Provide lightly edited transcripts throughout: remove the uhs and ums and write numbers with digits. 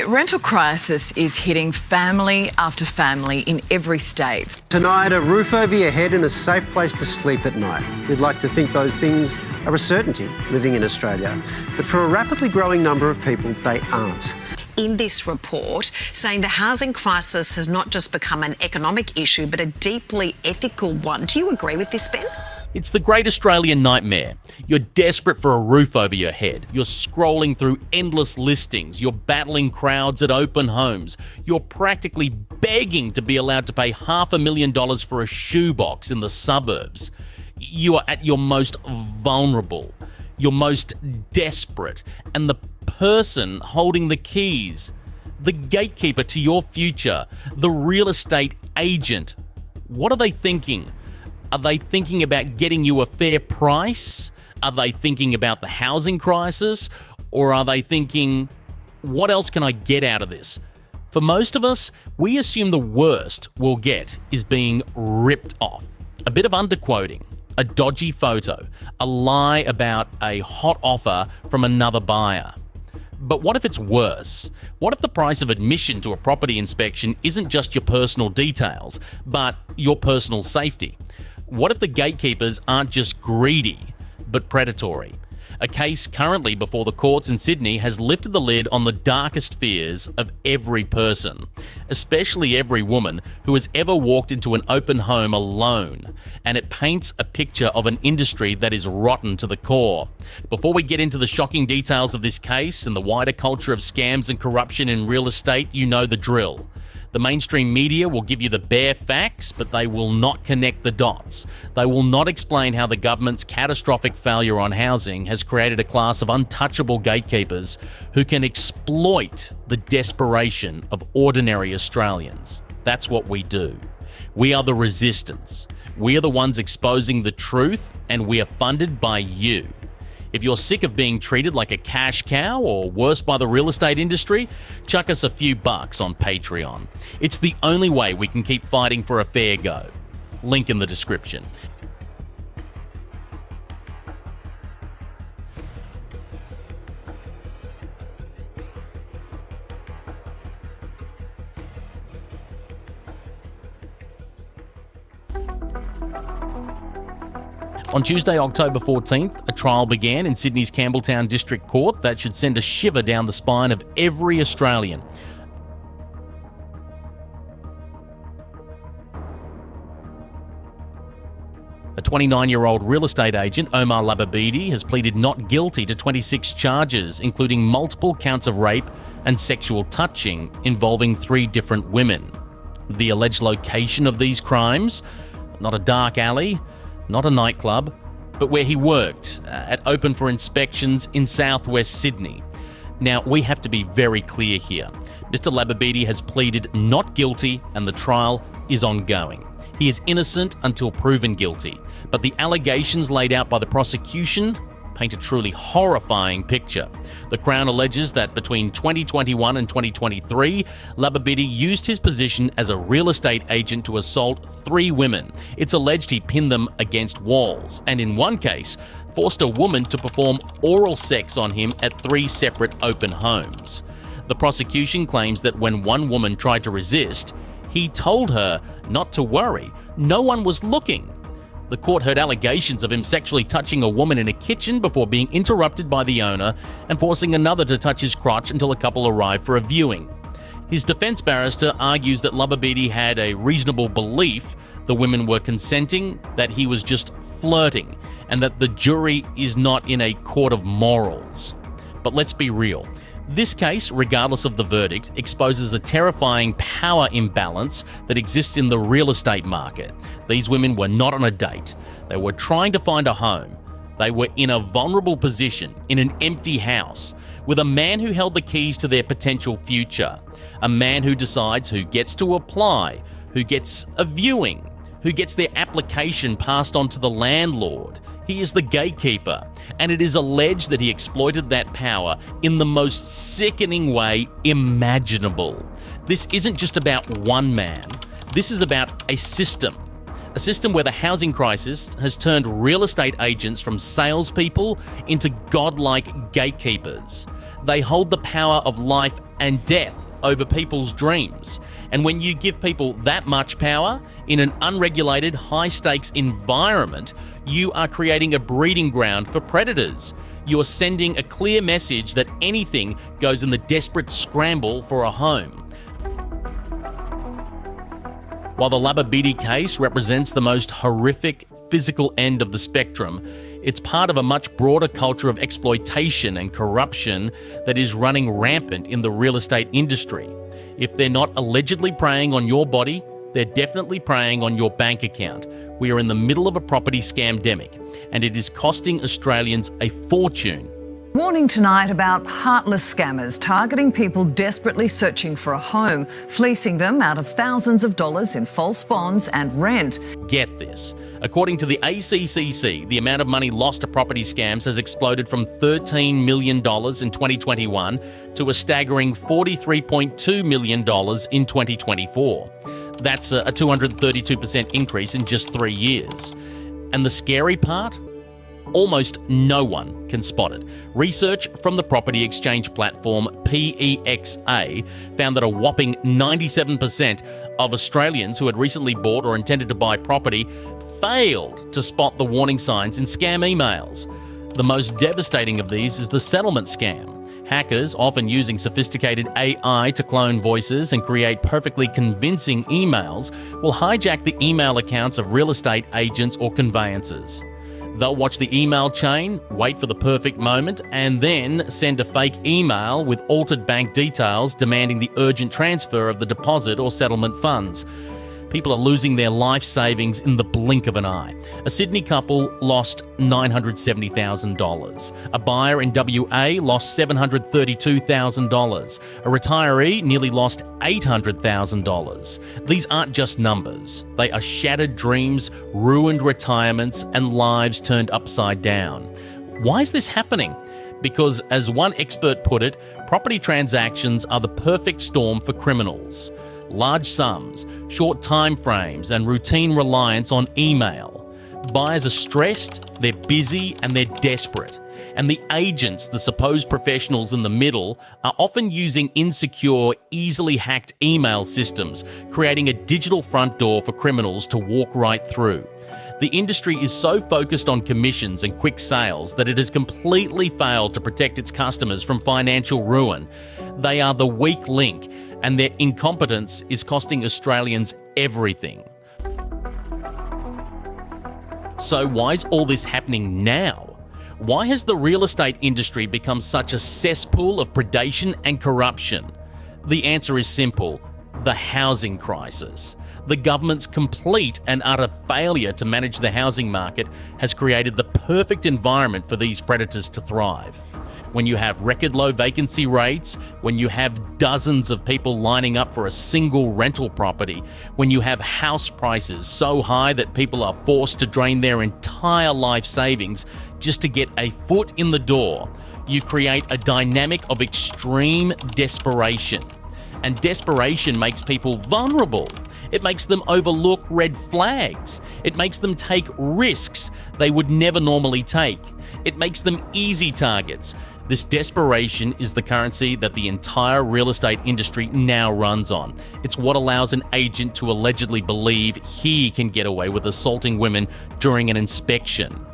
Rental crisis is hitting family after family in every state. Tonight, a roof over your head and a safe place to sleep at night. We'd like to think those things are a certainty living in Australia, but for a rapidly growing number of people, they aren't. In this report, saying the housing crisis has not just become an economic issue, but a deeply ethical one. Do you agree with this, Ben? It's the great Australian nightmare. You're desperate for a roof over your head. You're scrolling through endless listings. You're battling crowds at open homes. You're practically begging to be allowed to pay $500,000 for a shoebox in the suburbs. You are at your most vulnerable, your most desperate, and the person holding the keys, the gatekeeper to your future, the real estate agent, what are they thinking? Are they thinking about getting you a fair price? Are they thinking about the housing crisis? Or are they thinking, what else can I get out of this? For most of us, we assume the worst we'll get is being ripped off. A bit of underquoting, a dodgy photo, a lie about a hot offer from another buyer. But what if it's worse? What if the price of admission to a property inspection isn't just your personal details, but your personal safety? What if the gatekeepers aren't just greedy, but predatory? A case currently before the courts in Sydney has lifted the lid on the darkest fears of every person, especially every woman who has ever walked into an open home alone, and it paints a picture of an industry that is rotten to the core. Before we get into the shocking details of this case and the wider culture of scams and corruption in real estate, you know the drill. The mainstream media will give you the bare facts, but they will not connect the dots. They will not explain how the government's catastrophic failure on housing has created a class of untouchable gatekeepers who can exploit the desperation of ordinary Australians. That's what we do. We are the resistance. We are the ones exposing the truth, and we are funded by you. If you're sick of being treated like a cash cow or worse by the real estate industry, chuck us a few bucks on Patreon. It's the only way we can keep fighting for a fair go. Link in the description. On Tuesday, October 14th, a trial began in Sydney's Campbelltown District Court that should send a shiver down the spine of every Australian. A 29-year-old real estate agent, Omar Lababidi, has pleaded not guilty to 26 charges, including multiple counts of rape and sexual touching involving 3 different women. The alleged location of these crimes? Not a dark alley, not a nightclub, but where he worked, at open for inspections in southwest Sydney. Now, we have to be very clear here. Mr. Lababidi has pleaded not guilty and the trial is ongoing. He is innocent until proven guilty, but the allegations laid out by the prosecution paint a truly horrifying picture. The Crown alleges that between 2021 and 2023, Lababidi used his position as a real estate agent to assault 3 women. It's alleged he pinned them against walls, and in one case, forced a woman to perform oral sex on him at 3 separate open homes. The prosecution claims that when one woman tried to resist, he told her not to worry, no one was looking. The court heard allegations of him sexually touching a woman in a kitchen before being interrupted by the owner and forcing another to touch his crotch until a couple arrived for a viewing. His defense barrister argues that Lababidi had a reasonable belief the women were consenting, that he was just flirting, and that the jury is not in a court of morals. But let's be real. This case, regardless of the verdict, exposes the terrifying power imbalance that exists in the real estate market. These women were not on a date. They were trying to find a home. They were in a vulnerable position, in an empty house, with a man who held the keys to their potential future. A man who decides who gets to apply, who gets a viewing, who gets their application passed on to the landlord. He is the gatekeeper, and it is alleged that he exploited that power in the most sickening way imaginable. This isn't just about one man. This is about a system where the housing crisis has turned real estate agents from salespeople into godlike gatekeepers. They hold the power of life and death over people's dreams. And when you give people that much power in an unregulated, high-stakes environment, you are creating a breeding ground for predators. You are sending a clear message that anything goes in the desperate scramble for a home. While the Lababidi case represents the most horrific physical end of the spectrum, it's part of a much broader culture of exploitation and corruption that is running rampant in the real estate industry. If they're not allegedly preying on your body, they're definitely preying on your bank account. We are in the middle of a property scamdemic, and it is costing Australians a fortune. Warning tonight about heartless scammers targeting people desperately searching for a home, fleecing them out of thousands of dollars in false bonds and rent. Get this. According to the ACCC, the amount of money lost to property scams has exploded from $13 million in 2021 to a staggering $43.2 million in 2024. That's a 232% increase in just 3 years. And the scary part? Almost no one can spot it. Research from the property exchange platform PEXA found that a whopping 97% of Australians who had recently bought or intended to buy property failed to spot the warning signs in scam emails. The most devastating of these is the settlement scam. Hackers, often using sophisticated AI to clone voices and create perfectly convincing emails, will hijack the email accounts of real estate agents or conveyancers. They'll watch the email chain, wait for the perfect moment, and then send a fake email with altered bank details demanding the urgent transfer of the deposit or settlement funds. People are losing their life savings in the blink of an eye. A Sydney couple lost $970,000. A buyer in WA lost $732,000. A retiree nearly lost $800,000. These aren't just numbers. They are shattered dreams, ruined retirements, and lives turned upside down. Why is this happening? Because, as one expert put it, property transactions are the perfect storm for criminals. Large sums, short time frames, and routine reliance on email. Buyers are stressed, they're busy, and they're desperate. And the agents, the supposed professionals in the middle, are often using insecure, easily hacked email systems, creating a digital front door for criminals to walk right through. The industry is so focused on commissions and quick sales that it has completely failed to protect its customers from financial ruin. They are the weak link, and their incompetence is costing Australians everything. So why is all this happening now? Why has the real estate industry become such a cesspool of predation and corruption? The answer is simple: the housing crisis. The government's complete and utter failure to manage the housing market has created the perfect environment for these predators to thrive. When you have record low vacancy rates, when you have dozens of people lining up for a single rental property, when you have house prices so high that people are forced to drain their entire life savings just to get a foot in the door, you create a dynamic of extreme desperation. And desperation makes people vulnerable. It makes them overlook red flags. It makes them take risks they would never normally take. It makes them easy targets. This desperation is the currency that the entire real estate industry now runs on. It's what allows an agent to allegedly believe he can get away with assaulting women during an inspection.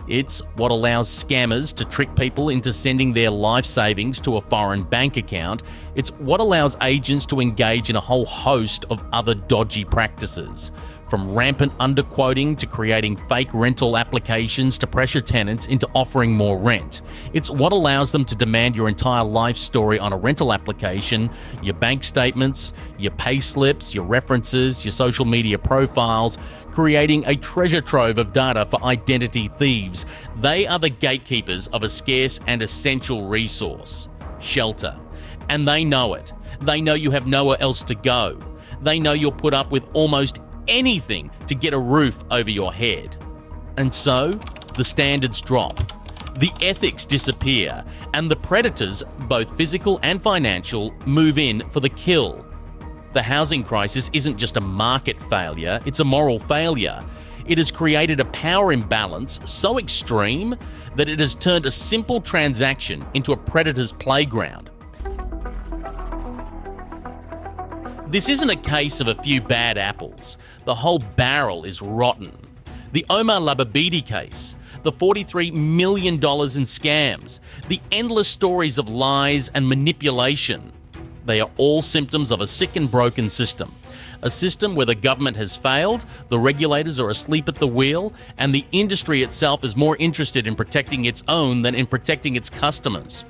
It's what allows scammers to trick people into sending their life savings to a foreign bank account. It's what allows agents to engage in a whole host of other dodgy practices. From rampant underquoting to creating fake rental applications to pressure tenants into offering more rent. It's what allows them to demand your entire life story on a rental application, your bank statements, your pay slips, your references, your social media profiles, creating a treasure trove of data for identity thieves. They are the gatekeepers of a scarce and essential resource: shelter. And they know it. They know you have nowhere else to go. They know you'll put up with almost anything to get a roof over your head. And so, the standards drop, the ethics disappear, and the predators, both physical and financial, move in for the kill. The housing crisis isn't just a market failure, it's a moral failure. It has created a power imbalance so extreme that it has turned a simple transaction into a predator's playground. This isn't a case of a few bad apples. The whole barrel is rotten. The Omar Lababidi case, the $43 million in scams, the endless stories of lies and manipulation. They are all symptoms of a sick and broken system. A system where the government has failed, the regulators are asleep at the wheel, and the industry itself is more interested in protecting its own than in protecting its customers.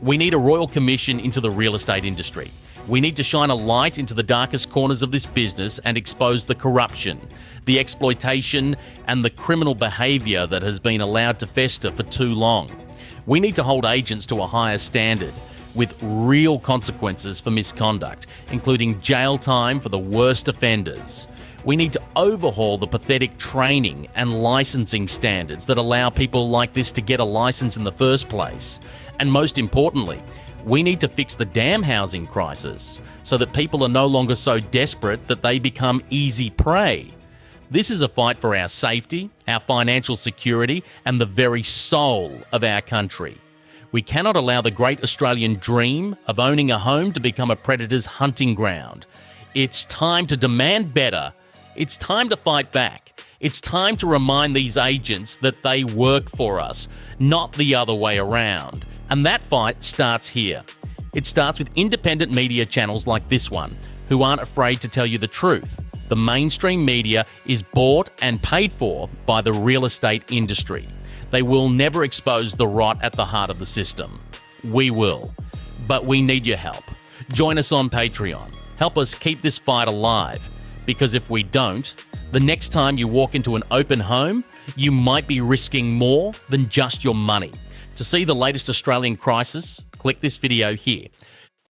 We need a royal commission into the real estate industry. We need to shine a light into the darkest corners of this business and expose the corruption, the exploitation, and the criminal behaviour that has been allowed to fester for too long. We need to hold agents to a higher standard, with real consequences for misconduct, including jail time for the worst offenders. We need to overhaul the pathetic training and licensing standards that allow people like this to get a license in the first place. And most importantly, we need to fix the damn housing crisis so that people are no longer so desperate that they become easy prey. This is a fight for our safety, our financial security, and the very soul of our country. We cannot allow the great Australian dream of owning a home to become a predator's hunting ground. It's time to demand better. It's time to fight back. It's time to remind these agents that they work for us, not the other way around. And that fight starts here. It starts with independent media channels like this one, who aren't afraid to tell you the truth. The mainstream media is bought and paid for by the real estate industry. They will never expose the rot at the heart of the system. We will. But we need your help. Join us on Patreon. Help us keep this fight alive. Because if we don't, the next time you walk into an open home, you might be risking more than just your money. To see the latest Australian crisis, click this video here.